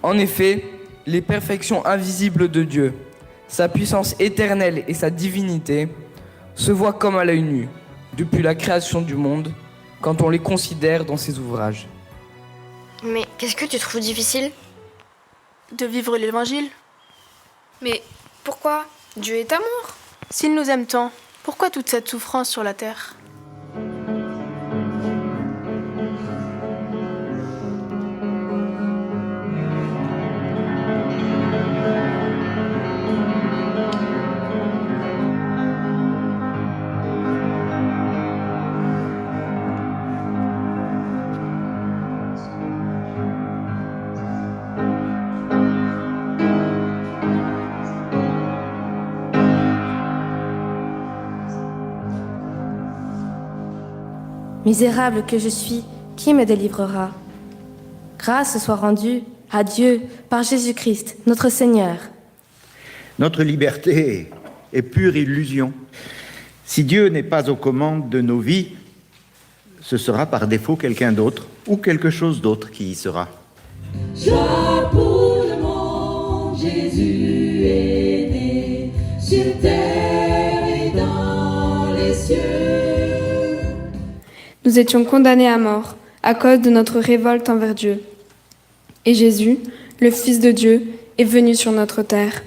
En effet, les perfections invisibles de Dieu, sa puissance éternelle et sa divinité, se voient comme à l'œil nu, depuis la création du monde, quand on les considère dans ses ouvrages. Mais qu'est-ce que tu trouves difficile ? De vivre l'évangile. Mais pourquoi ? Dieu est amour. S'il nous aime tant, pourquoi toute cette souffrance sur la terre ? Misérable que je suis, qui me délivrera ? Grâce soit rendue à Dieu par Jésus-Christ, notre Seigneur. Notre liberté est pure illusion. Si Dieu n'est pas aux commandes de nos vies, ce sera par défaut quelqu'un d'autre ou quelque chose d'autre qui y sera. Joie pour le monde, Jésus est né sur terre et dans les cieux. Nous étions condamnés à mort à cause de notre révolte envers Dieu. Et Jésus, le Fils de Dieu, est venu sur notre terre.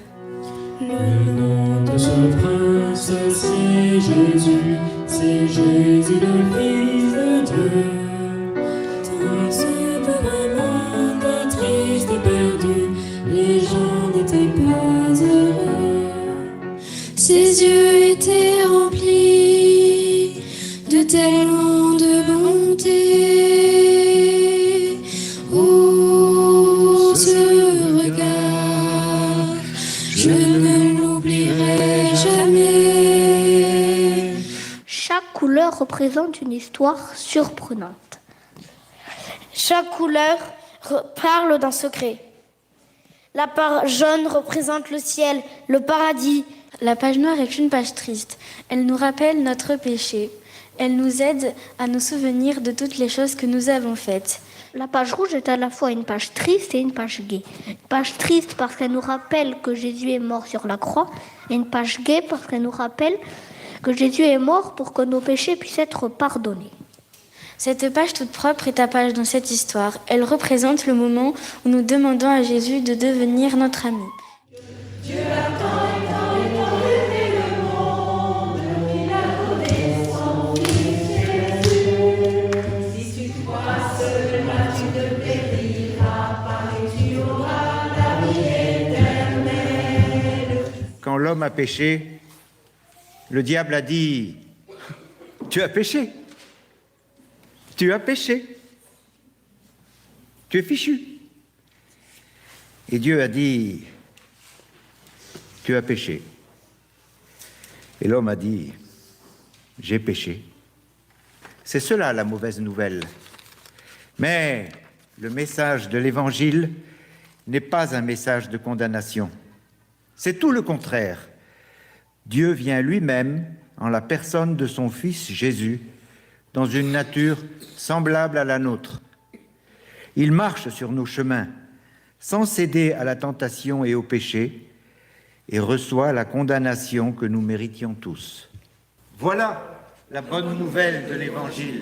Le nom de ce prince, c'est Jésus le Fils de Dieu. Dans ce pauvre monde triste et perdu, les gens n'étaient pas heureux. Ses yeux étaient remplis de tellement de bonté. Oh, ce regard, je ne l'oublierai jamais. Chaque couleur représente une histoire surprenante. Chaque couleur parle d'un secret. La page jaune représente le ciel, le paradis. La page noire est une page triste. Elle nous rappelle notre péché. Elle nous aide à nous souvenir de toutes les choses que nous avons faites. La page rouge est à la fois une page triste et une page gaie. Une page triste parce qu'elle nous rappelle que Jésus est mort sur la croix, et une page gaie parce qu'elle nous rappelle que Jésus est mort pour que nos péchés puissent être pardonnés. Cette page toute propre est ta page dans cette histoire. Elle représente le moment où nous demandons à Jésus de devenir notre ami. Dieu a tant aimé le monde qu'il a donné son Fils Jésus. Si tu crois cela, tu ne périras pas et tu auras la vie éternelle. Quand l'homme a péché, le diable a dit « Tu as péché. Tu as péché. Tu es fichu. » Et Dieu a dit « Tu as péché. » Et l'homme a dit « J'ai péché. » C'est cela la mauvaise nouvelle. Mais le message de l'Évangile n'est pas un message de condamnation. C'est tout le contraire. Dieu vient lui-même, en la personne de son Fils Jésus, dans une nature semblable à la nôtre. Il marche sur nos chemins, sans céder à la tentation et au péché, et reçoit la condamnation que nous méritions tous. Voilà la bonne nouvelle de l'Évangile.